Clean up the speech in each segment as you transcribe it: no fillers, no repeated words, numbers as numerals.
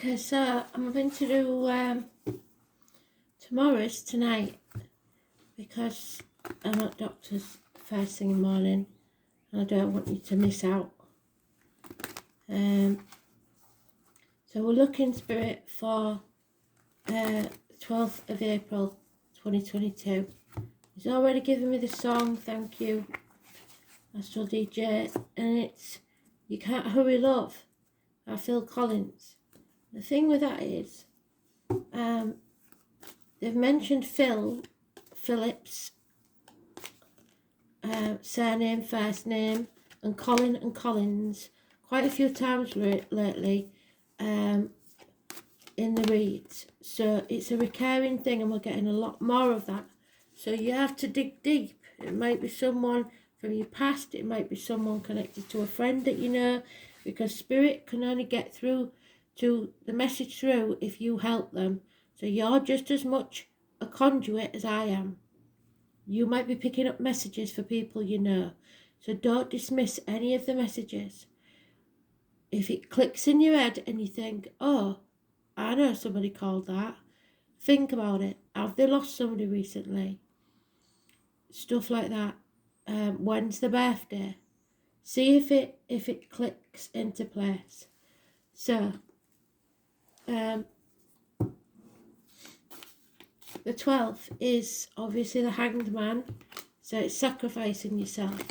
Okay, so I'm going to do tomorrow's tonight because I'm at doctor's first thing in the morning and I don't want you to miss out. So we're looking spirit for 12th of April 2022. He's already given me the song, thank you, Astro DJ, and it's You Can't Hurry Love by Phil Collins. The thing with that is, they've mentioned Phillips, surname, first name, and Colin and Collins quite a few times lately in the reads. So it's a recurring thing and we're getting a lot more of that. So you have to dig deep. It might be someone from your past, it might be someone connected to a friend that you know, because spirit can only get through to the message through if you help them. So you're just as much a conduit as I am. You might be picking up messages for people you know. So don't dismiss any of the messages. If it clicks in your head and you think, oh, I know somebody called that, think about it. Have they lost somebody recently? Stuff like that. When's the birthday? See if it clicks into place. So, the 12th is obviously the hanged man, so it's sacrificing yourself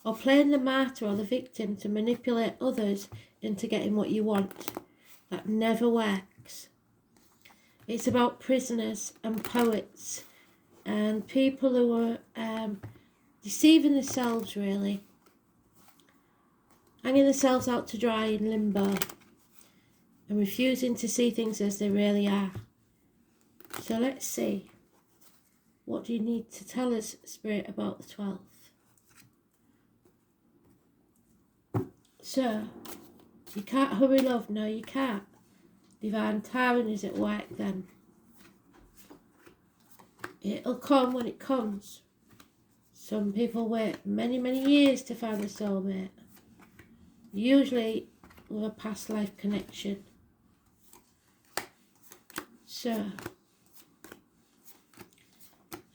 or playing the martyr or the victim to manipulate others into getting what you want. That never works. It's about prisoners and poets and people who are deceiving themselves, really, hanging themselves out to dry in limbo and refusing to see things as they really are. So let's see. What do you need to tell us, Spirit, about the 12th? So, you can't hurry love. No, you can't. Divine timing is at work then. It'll come when it comes. Some people wait many, many years to find a soulmate. Usually with a past life connection. So,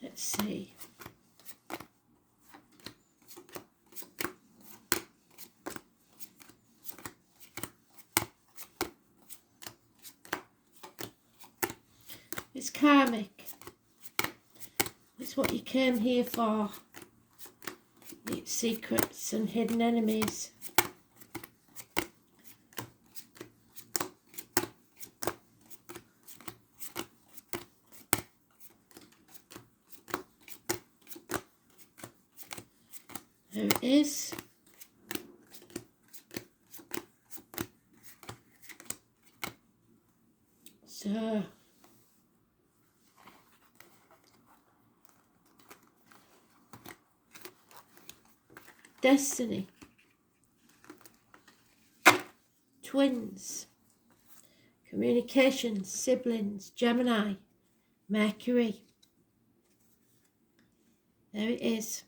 let's see. It's karmic. It's what you came here for. It's secrets and hidden enemies. There it is. So, destiny, twins, communications, siblings, Gemini, Mercury. There it is.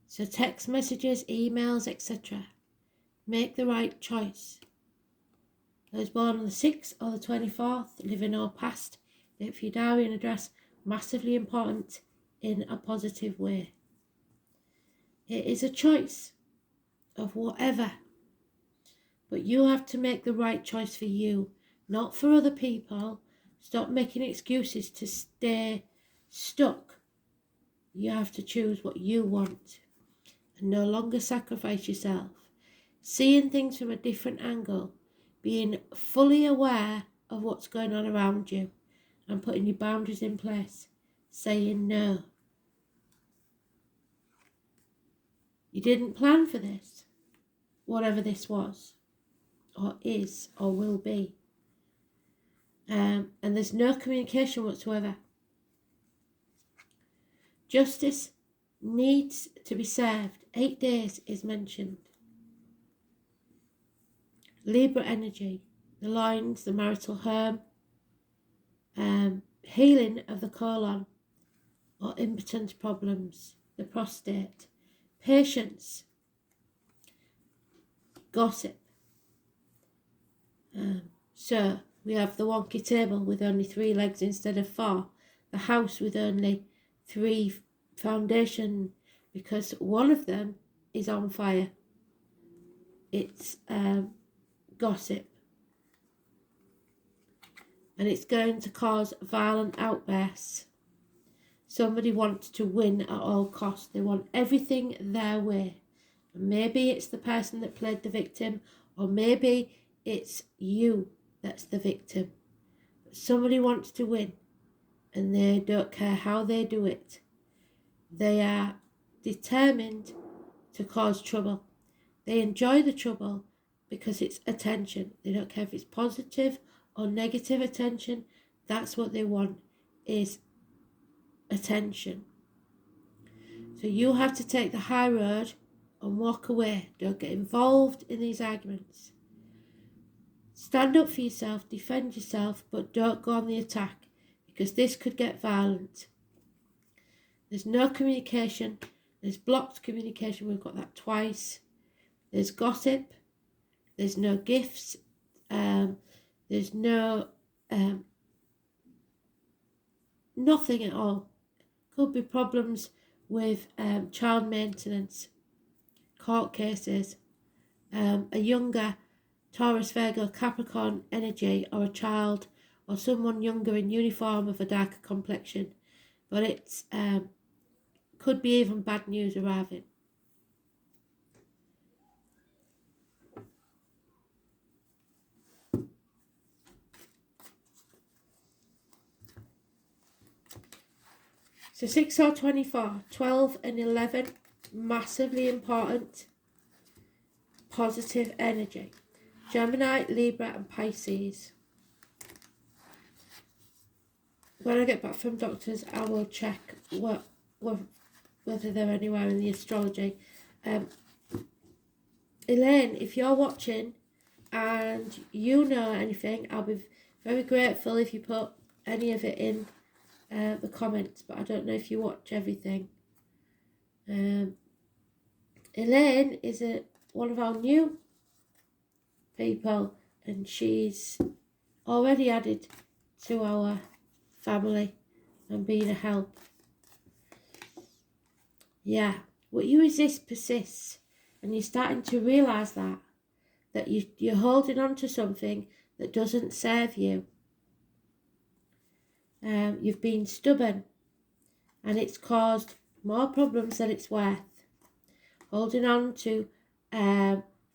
So text messages, emails, etc. Make the right choice. Those born on the 6th or the 24th, living or past, date for your diary and address, massively important in a positive way. It is a choice of whatever, but you have to make the right choice for you, not for other people. Stop making excuses to stay stuck. You have to choose what you want and no longer sacrifice yourself. Seeing things from a different angle, being fully aware of what's going on around you and putting your boundaries in place, saying no. You didn't plan for this, whatever this was, or is, or will be. And there's no communication whatsoever. Justice needs to be served. 8 days is mentioned. Libra energy, the lines, the marital home, healing of the colon or impotence problems, the prostate, patience, gossip, So we have the wonky table with only 3 legs instead of 4. The house with only 3 foundation, because one of them is on fire. It's gossip. And it's going to cause violent outbursts. Somebody wants to win at all costs. They want everything their way. And maybe it's the person that played the victim, or maybe it's you that's the victim. But somebody wants to win, and they don't care how they do it. They are determined to cause trouble. They enjoy the trouble because it's attention. They don't care if it's positive or negative attention. That's what they want, is attention. So you have to take the high road and walk away. Don't get involved in these arguments. Stand up for yourself, defend yourself, but don't go on the attack, because this could get violent. There's no communication. There's blocked communication. We've got that twice. There's gossip. There's no gifts. There's no nothing at all. Could be problems with child maintenance, court cases, a younger Taurus, Virgo, Capricorn energy, or a child, or someone younger in uniform of a darker complexion. But it's could be even bad news arriving. So 6 or 24, 12 and 11, massively important. Positive energy. Gemini, Libra and Pisces. When I get back from doctors, I will check whether they're anywhere in the astrology. Elaine, if you're watching and you know anything, I'll be very grateful if you put any of it in the comments, but I don't know if you watch everything. Elaine is one of our new people, and she's already added to our family and being a help. Yeah, what you resist persists, and you're starting to realise that you're holding on to something that doesn't serve you. You've been stubborn, and it's caused more problems than it's worth. Holding on to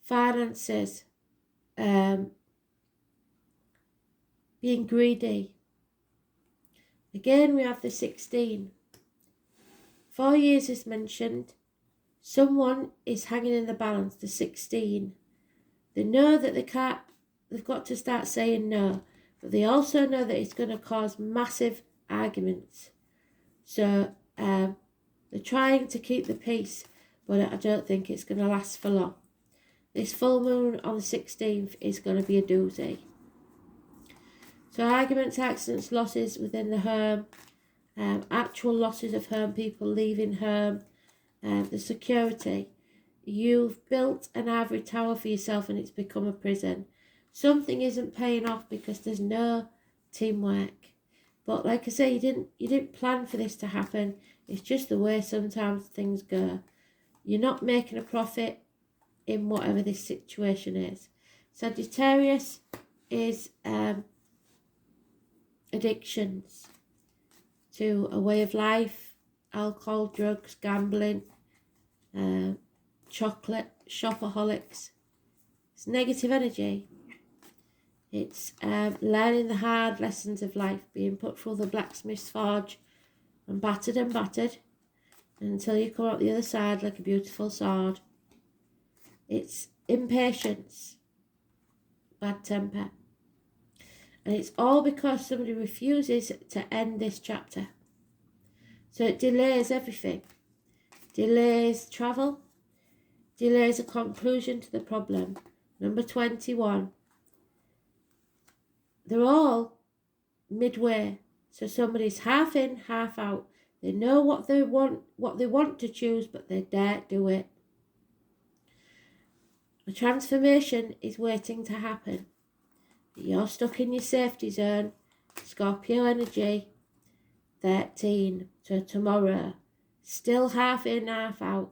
finances, being greedy. Again, we have the 16. 4 years is mentioned. Someone is hanging in the balance, the 16. They know that they've got to start saying no, but they also know that it's going to cause massive arguments. So they're trying to keep the peace, but I don't think it's going to last for long. This full moon on the 16th is going to be a doozy. So arguments, accidents, losses within the home, actual losses of home, people leaving home, the security. You've built an ivory tower for yourself and it's become a prison. Something isn't paying off because there's no teamwork. But like I say, you didn't plan for this to happen. It's just the way sometimes things go. You're not making a profit in whatever this situation is. Sagittarius is addictions to a way of life, alcohol, drugs, gambling, chocolate, shopaholics. It's negative energy. It's learning the hard lessons of life, being put through the blacksmith's forge and battered until you come out the other side like a beautiful sword. It's impatience, bad temper. And it's all because somebody refuses to end this chapter. So it delays everything. Delays travel. Delays a conclusion to the problem. Number 21. They're all midway. So somebody's half in, half out. They know what they want to choose, but they daren't do it. A transformation is waiting to happen. that you're stuck in your safety zone. Scorpio energy, 13 to tomorrow, still half in, half out,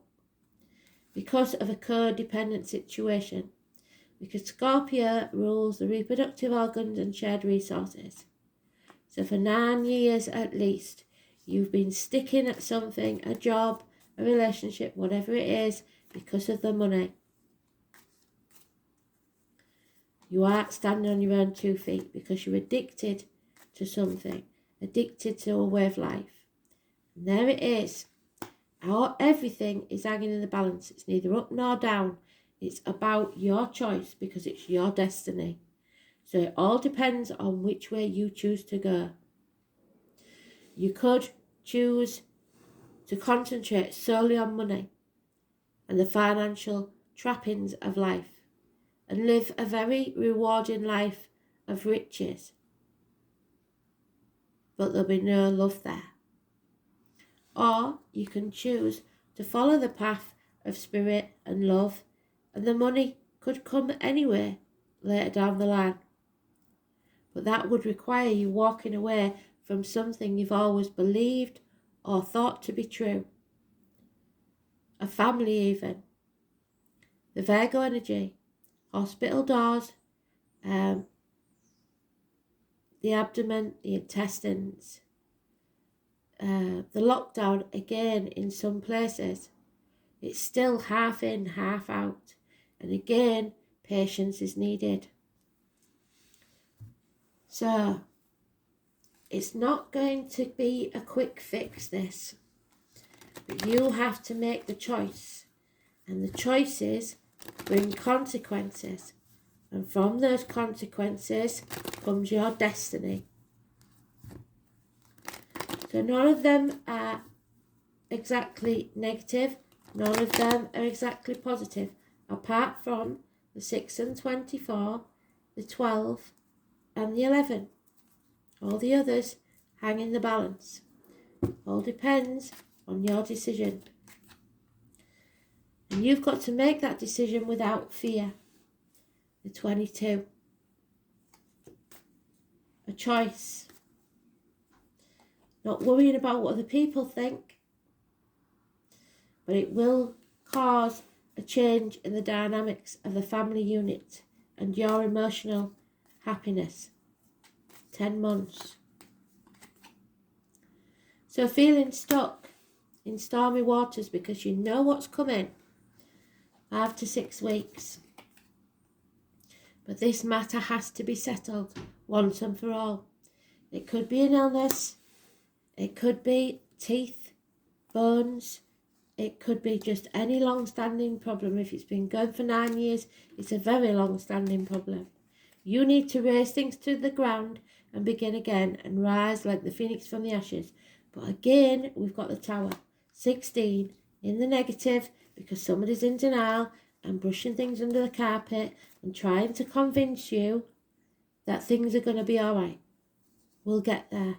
because of a codependent situation. Because Scorpio rules the reproductive organs and shared resources. So for 9 years at least, you've been sticking at something, a job, a relationship, whatever it is, because of the money. You aren't standing on your own 2 feet because you're addicted to something, addicted to a way of life. And there it is. Everything is hanging in the balance. It's neither up nor down. It's about your choice because it's your destiny. So it all depends on which way you choose to go. You could choose to concentrate solely on money and the financial trappings of life and live a very rewarding life of riches, but there'll be no love there. Or you can choose to follow the path of spirit and love, and the money could come anyway later down the line. But that would require you walking away from something you've always believed or thought to be true. A family even. The Virgo energy, hospital doors, the abdomen, the intestines, the lockdown again in some places. It's still half in, half out. And again, patience is needed. So, it's not going to be a quick fix, this. But you have to make the choice. And the choices bring consequences. And from those consequences comes your destiny. So none of them are exactly negative. None of them are exactly positive. Apart from the 6 and 24, the 12 and the 11. All the others hang in the balance. All depends on your decision. And you've got to make that decision without fear. The 22. A choice. Not worrying about what other people think. But it will cause a change in the dynamics of the family unit and your emotional happiness. 10 months. So feeling stuck in stormy waters because you know what's coming, 5 to 6 weeks. But this matter has to be settled once and for all. It could be an illness, it could be teeth, bones, it could be just any long-standing problem. If it's been going for 9 years, it's a very long-standing problem. You need to raise things to the ground and begin again and rise like the phoenix from the ashes. But again, we've got the tower. 16 in the negative because somebody's in denial and brushing things under the carpet and trying to convince you that things are going to be all right. We'll get there.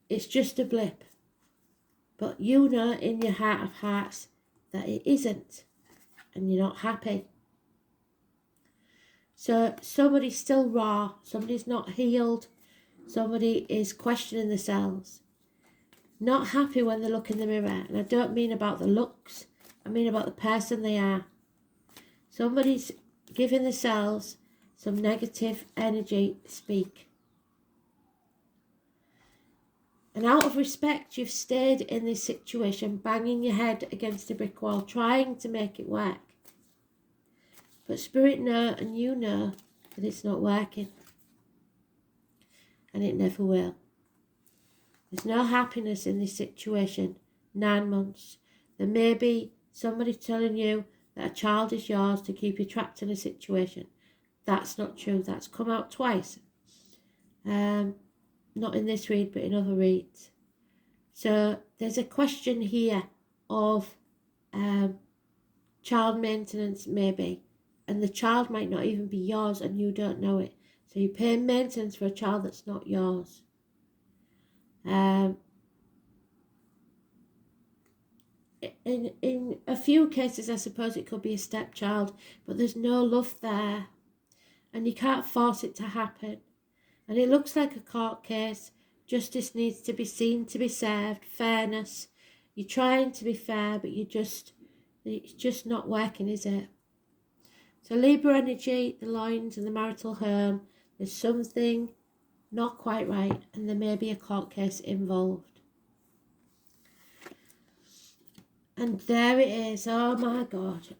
It's just a blip. But you know in your heart of hearts that it isn't. And you're not happy. So somebody's still raw. Somebody's not healed. Somebody is questioning themselves. Not happy when they look in the mirror. And I don't mean about the looks. I mean about the person they are. Somebody's giving themselves some negative energy speak. And out of respect, you've stayed in this situation, banging your head against a brick wall, trying to make it work. But Spirit know and you know that it's not working. And it never will. There's no happiness in this situation. 9 months. There may be somebody telling you that a child is yours to keep you trapped in a situation. That's not true. That's come out twice. Not in this read, but in other reads. So there's a question here of child maintenance, maybe. And the child might not even be yours and you don't know it. So you're paying maintenance for a child that's not yours. In a few cases, I suppose it could be a stepchild, but there's no love there. and you can't force it to happen. And it looks like a court case. Justice needs to be seen to be served. Fairness. You're trying to be fair, but it's just not working, is it? So Libra energy, the loins and the marital home, there's something not quite right, and there may be a court case involved. And there it is. Oh my God.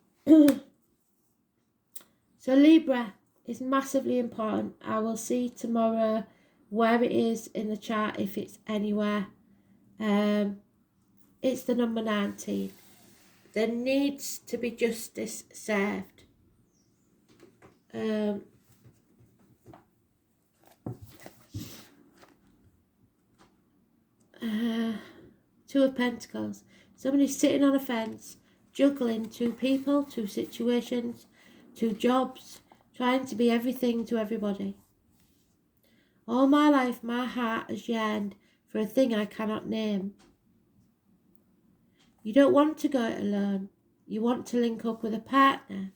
So Libra is massively important. I will see tomorrow where it is in the chart, if it's anywhere. It's the number 19. There needs to be justice served. Two of Pentacles. Somebody's sitting on a fence, juggling two people, two situations, two jobs, trying to be everything to everybody. All my life, my heart has yearned for a thing I cannot name. You don't want to go it alone. You want to link up with a partner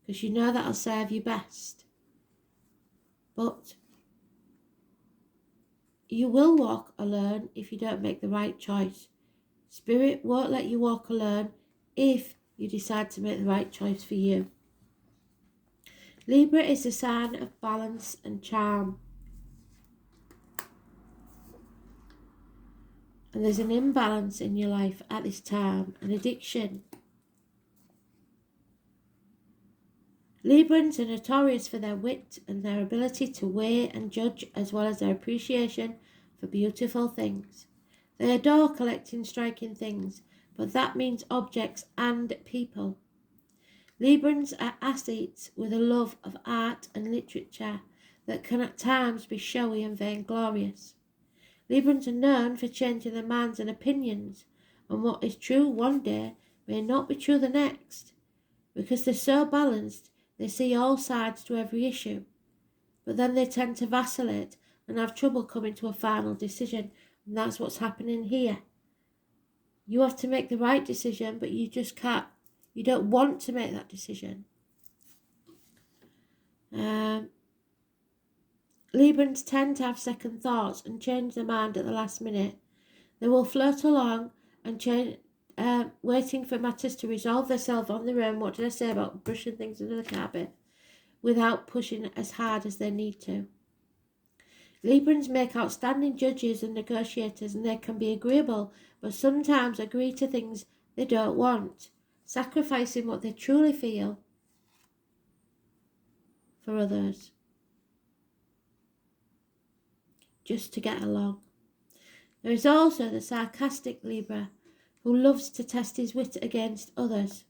because you know that'll serve you best. But you will walk alone if you don't make the right choice. Spirit won't let you walk alone if you decide to make the right choice for you. Libra is a sign of balance and charm. And there's an imbalance in your life at this time, an addiction. Librans are notorious for their wit and their ability to weigh and judge, as well as their appreciation for beautiful things. They adore collecting striking things, but that means objects and people. Librans are athletes with a love of art and literature that can at times be showy and vainglorious. Librans are known for changing their minds and opinions, and what is true one day may not be true the next. Because they're so balanced, they see all sides to every issue, but then they tend to vacillate and have trouble coming to a final decision, and that's what's happening here. You have to make the right decision, but you just can't. You don't want to make that decision. Librans tend to have second thoughts and change their mind at the last minute. They will float along and change, waiting for matters to resolve themselves on their own. What did I say about brushing things under the carpet? Without pushing as hard as they need to. Librans make outstanding judges and negotiators, and they can be agreeable, but sometimes agree to things they don't want, sacrificing what they truly feel for others, just to get along. There is also the sarcastic Libra, who loves to test his wit against others.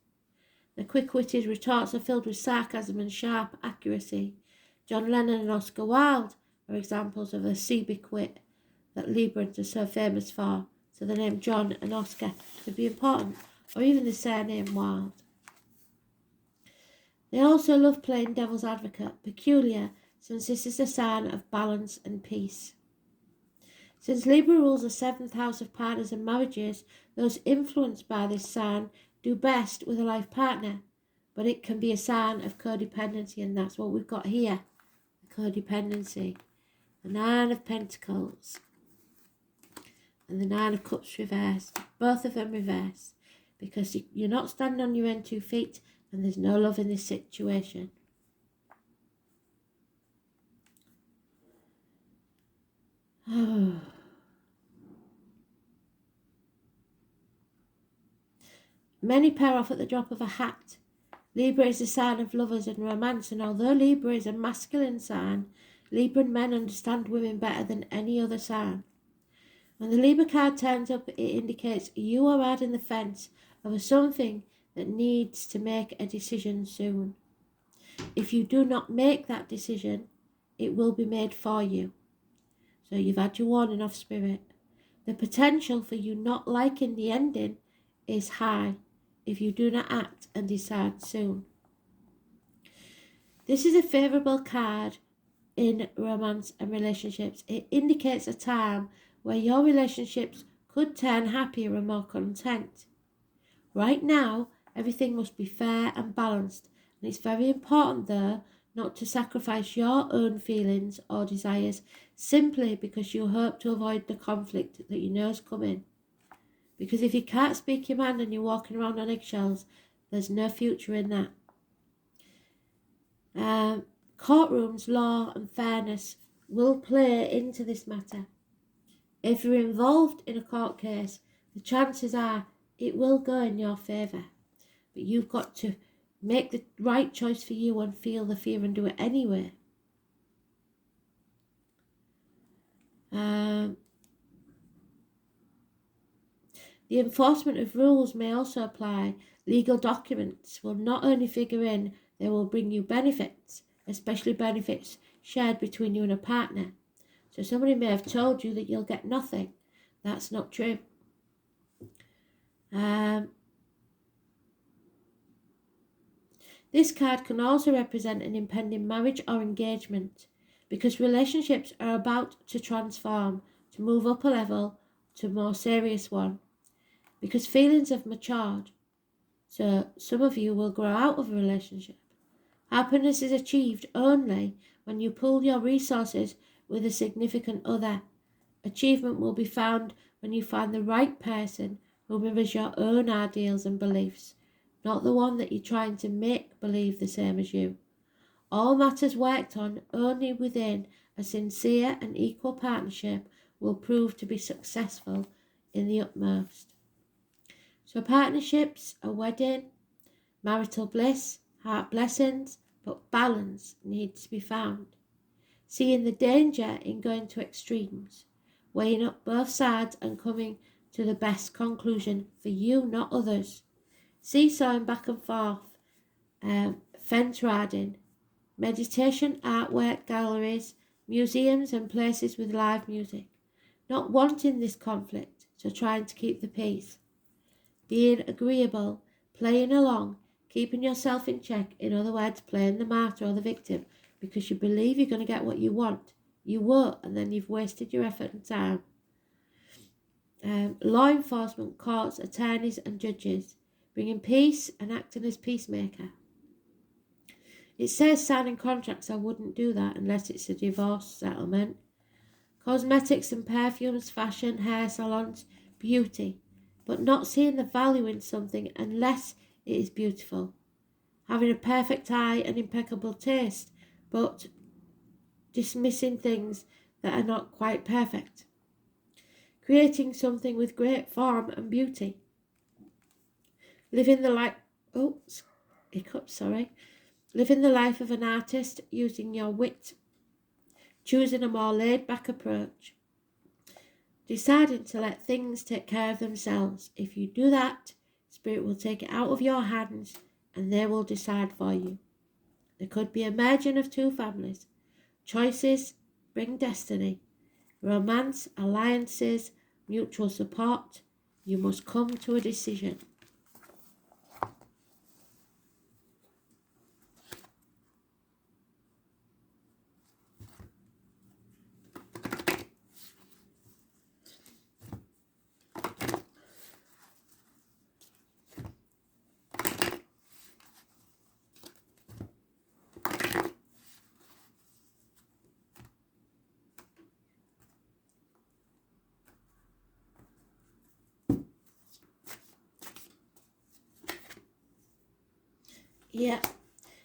The quick-witted retorts are filled with sarcasm and sharp accuracy. John Lennon and Oscar Wilde are examples of the acerbic wit that Librans are so famous for, so the name John and Oscar could be important, or even the surname Wilde. They also love playing devil's advocate, peculiar, since this is a sign of balance and peace. Since Libra rules the 7th house of partners and marriages, those influenced by this sign do best with a life partner, but it can be a sign of codependency, and that's what we've got here, codependency. The 9 of Pentacles and the 9 of Cups reversed, both of them reversed, because you're not standing on your own 2 feet and there's no love in this situation. Oh. Many pair off at the drop of a hat. Libra is a sign of lovers and romance, and although Libra is a masculine sign, Libran men understand women better than any other sign. When the Libra card turns up, it indicates you are riding the fence over something that needs to make a decision soon. If you do not make that decision, it will be made for you. So you've had your warning off, Spirit. The potential for you not liking the ending is high if you do not act and decide soon. This is a favourable card in romance and relationships. It indicates a time where your relationships could turn happier and more content. Right now, everything must be fair and balanced, and it's very important though not to sacrifice your own feelings or desires simply because you hope to avoid the conflict that you know is coming. Because if you can't speak your mind and you're walking around on eggshells, there's no future in that. Courtrooms, law and fairness will play into this matter. If you're involved in a court case, the chances are it will go in your favour. But you've got to make the right choice for you and feel the fear and do it anyway. The enforcement of rules may also apply. Legal documents will not only figure in, they will bring you benefits, especially benefits shared between you and a partner. So somebody may have told you that you'll get nothing. That's not true. This card can also represent an impending marriage or engagement, because relationships are about to transform, to move up a level to a more serious one, because feelings have matured. So some of you will grow out of a relationship. Happiness is achieved only when you pool your resources with a significant other. Achievement will be found when you find the right person who mirrors your own ideals and beliefs, not the one that you're trying to make believe the same as you. All matters worked on only within a sincere and equal partnership will prove to be successful in the utmost. So partnerships, a wedding, marital bliss, heart blessings, but balance needs to be found. Seeing the danger in going to extremes, weighing up both sides and coming to the best conclusion for you, not others. Seesawing back and forth, fence riding, meditation, artwork, galleries, museums and places with live music. Not wanting this conflict, so trying to keep the peace. Being agreeable, playing along, keeping yourself in check, in other words, playing the martyr or the victim, because you believe you're going to get what you want. You won't, and then you've wasted your effort and time. Law enforcement, courts, attorneys and judges, bringing peace and acting as peacemaker. It says signing contracts. I wouldn't do that unless it's a divorce settlement. Cosmetics and perfumes, fashion, hair salons, beauty, but not seeing the value in something unless it is beautiful. Having a perfect eye and impeccable taste, but dismissing things that are not quite perfect. Creating something with great form and beauty. Living the life of an artist, using your wit, choosing a more laid-back approach, deciding to let things take care of themselves. If you do that, Spirit will take it out of your hands and they will decide for you. There could be a merging of two families. Choices bring destiny. Romance, alliances, mutual support. You must come to a decision. Yeah,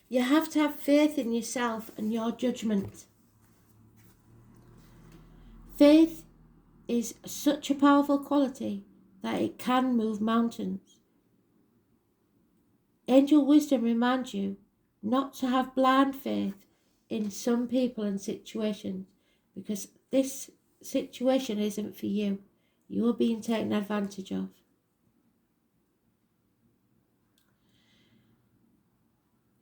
you have to have faith in yourself and your judgment. Faith is such a powerful quality that it can move mountains. Angel wisdom reminds you not to have blind faith in some people and situations, because this situation isn't for you. You are being taken advantage of.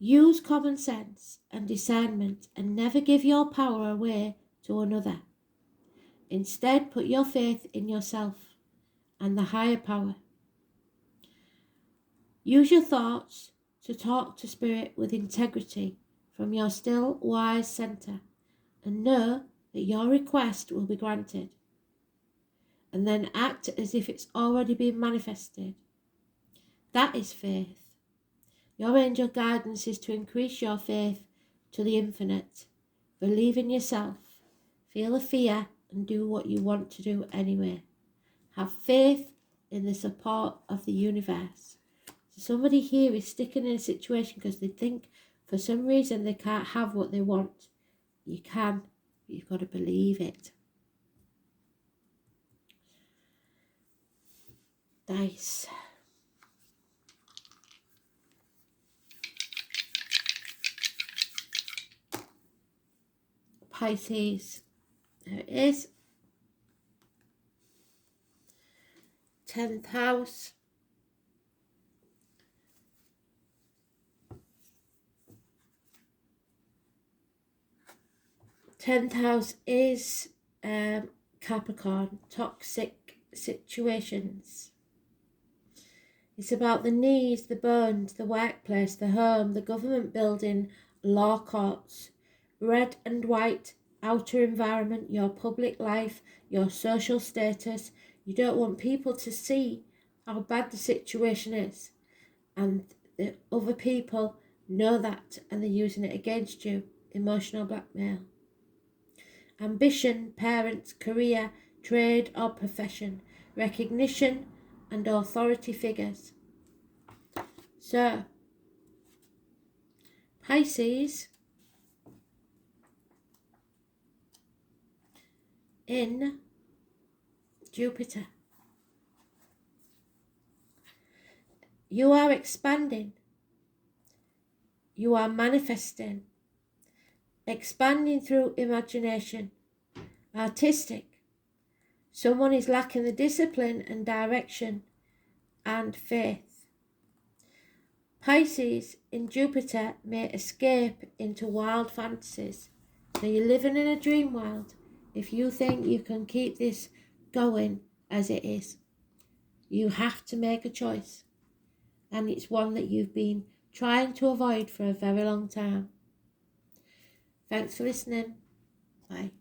Use common sense and discernment and never give your power away to another. Instead, put your faith in yourself and the higher power. Use your thoughts to talk to Spirit with integrity from your still, wise centre, and know that your request will be granted. And then act as if it's already been manifested. That is faith. Your angel guidance is to increase your faith to the infinite. Believe in yourself. Feel the fear and do what you want to do anyway. Have faith in the support of the universe. So somebody here is sticking in a situation because they think for some reason they can't have what they want. You can, but you've got to believe it. Dice. Pisces. There it is. 10th house. 10th house is Capricorn, toxic situations. It's about the knees, the bones, the workplace, the home, the government building, law courts, red and white, outer environment, your public life, your social status. You don't want people to see how bad the situation is. And the other people know that and they're using it against you. Emotional blackmail. Ambition, parents, career, trade or profession, recognition and authority figures. So, Pisces in Jupiter. You are expanding. You are manifesting. Expanding through imagination. Artistic. Someone is lacking the discipline and direction and faith. Pisces in Jupiter may escape into wild fantasies. So you're living in a dream world if you think you can keep this going as it is. You have to make a choice. And it's one that you've been trying to avoid for a very long time. Thanks for listening. Bye.